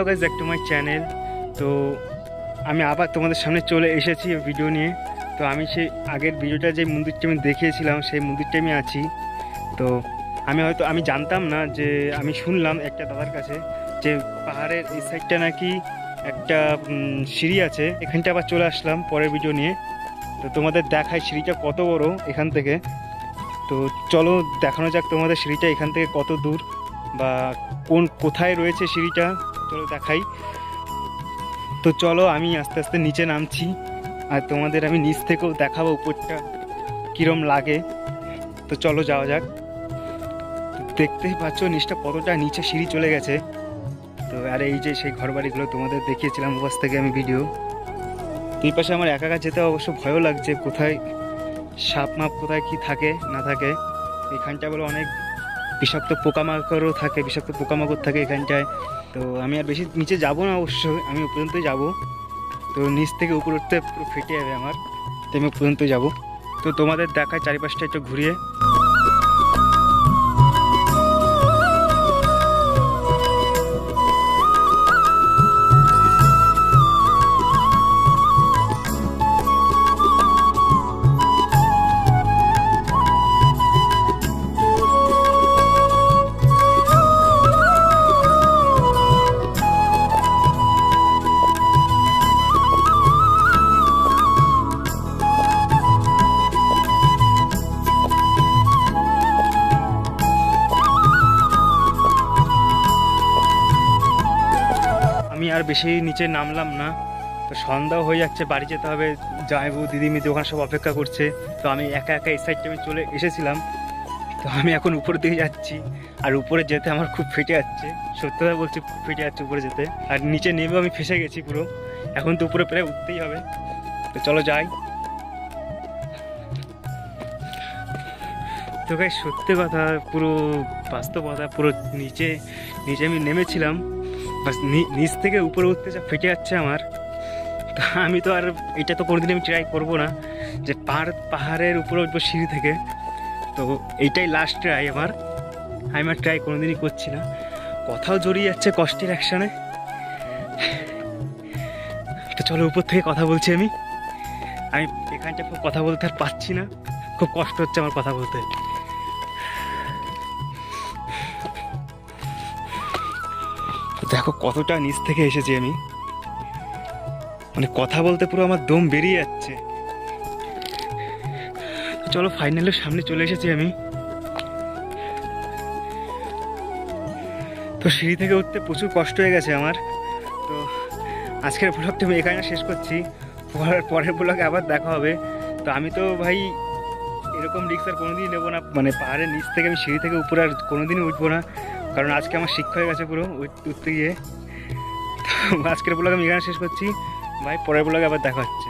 Guys, back to my channel. তো আমি আবার তোমাদের সামনে চলে এসেছি ভিডিও নিয়ে। তো আমি সেই আগের ভিডিওটা যে মন্দিরটা আমি দেখিয়েছিলাম সেই মন্দিরটা আমি আছি। তো আমি জানতাম না, যে আমি শুনলাম একটা দাদার কাছে যে পাহাড়ের এই সাইডটা নাকি একটা সিঁড়ি আছে। এখানটা আবার চলে আসলাম পরের ভিডিও নিয়ে। তো তোমাদের দেখায় সিঁড়িটা কত বড় এখান থেকে। তো চলো দেখানো যাক তোমাদের সিঁড়িটা এখান থেকে কত দূর বা কোথায় রয়েছে সিঁড়িটা, চলো দেখাই। তো চলো আমি আস্তে আস্তে নিচে নামছি, আর তোমাদের আমি নিচ থেকেও দেখাবো উপরটা কীরম লাগে। তো চলো যাওয়া যাক। দেখতেই পাচ্ছ নিচটা কতটা নিচে সিঁড়ি চলে গেছে। তো আর এই যে সেই ঘরবাড়িগুলো তোমাদের দেখিয়েছিলাম ওপাশ থেকে আমি ভিডিও। এই পাশে আমার একা একা যেতে অবশ্য ভয়ও লাগছে, কোথায় সাপ মাপ কোথায় কি থাকে না থাকে। এখানটা বলে অনেক বিষাক্ত পোকামাকড়ও থাকে, বিষাক্ত পোকামাকড় থাকে এখানটায়। তো আমি আর বেশি নিচে যাব না, অবশ্যই আমি পর্যন্তই যাব। তো নিচ থেকে উপর উঠতে পুরো ফেটে যাবে আমার, তো আমি পর্যন্ত যাব। তো তোমাদের দেখায় চারিপাশটা একটু ঘুরিয়ে। আমি আর বেশি নিচে নামলাম না, তো সন্ধ্যাও হয়ে যাচ্ছে, বাড়ি যেতে হবে। জামাইবু দিদিমিদি ওখানে সব অপেক্ষা করছে। তো আমি একা একা এই সাইডটা আমি চলে এসেছিলাম। তো আমি এখন উপরের দিকে যাচ্ছি, আর উপরে যেতে আমার খুব ফেটে যাচ্ছে, সত্যি কথা বলছি, খুব ফেটে যাচ্ছে উপরে যেতে। আর নিচে নেমেও আমি ফেসে গেছি পুরো। এখন তো উপরে প্রায় উঠতেই হবে। তো চলো যাই। তো গাইস, সত্যি কথা, পুরো বাস্তব কথা, পুরো নিচে আমি নেমেছিলাম, বাস নিচ থেকে উপরে উঠতে যা ফেটে যাচ্ছে আমার। তো আমি তো আর এটা তো কোনোদিন আমি ট্রাই করবো না যে পাহাড়ের উপরে উঠবো সিঁড়ি থেকে। তো এইটাই লাস্ট ট্রাই আমার, আমি আর ট্রাই কোনোদিনই করছি না। কথাও জড়িয়ে যাচ্ছে কষ্টের অ্যাকশনে। তো চলো উপর থেকে কথা বলছি আমি এখানটা খুব কথা বলতে আর পাচ্ছি না, খুব কষ্ট হচ্ছে আমার কথা বলতে। দেখো কতটা নিচ থেকে এসেছি আমি, মানে কথা বলতে পুরো আমার দম বেরিয়ে যাচ্ছে। চলো ফাইনালি সামনে চলে এসেছি আমি। তো সিঁড়ি থেকে উঠতে প্রচুর কষ্ট হয়ে গেছে আমার। তো আজকের ব্লগটা আমি এখানে শেষ করছি, পরের ব্লগে আবার দেখা হবে। তো আমি তো ভাই এরকম রিস্ক আর কোনোদিনই নেবো না, মানে পাহাড়ের নিচ থেকে আমি সিঁড়ি থেকে উপরে আর কোনোদিনই উঠবো না, কারণ আজকে আমার শিক্ষা হয়ে গেছে পুরো উঠতে গিয়ে। তো আজকের ব্লগ আমি এখানে শেষ করছি ভাই, পরের ব্লগে আবার দেখা হচ্ছে।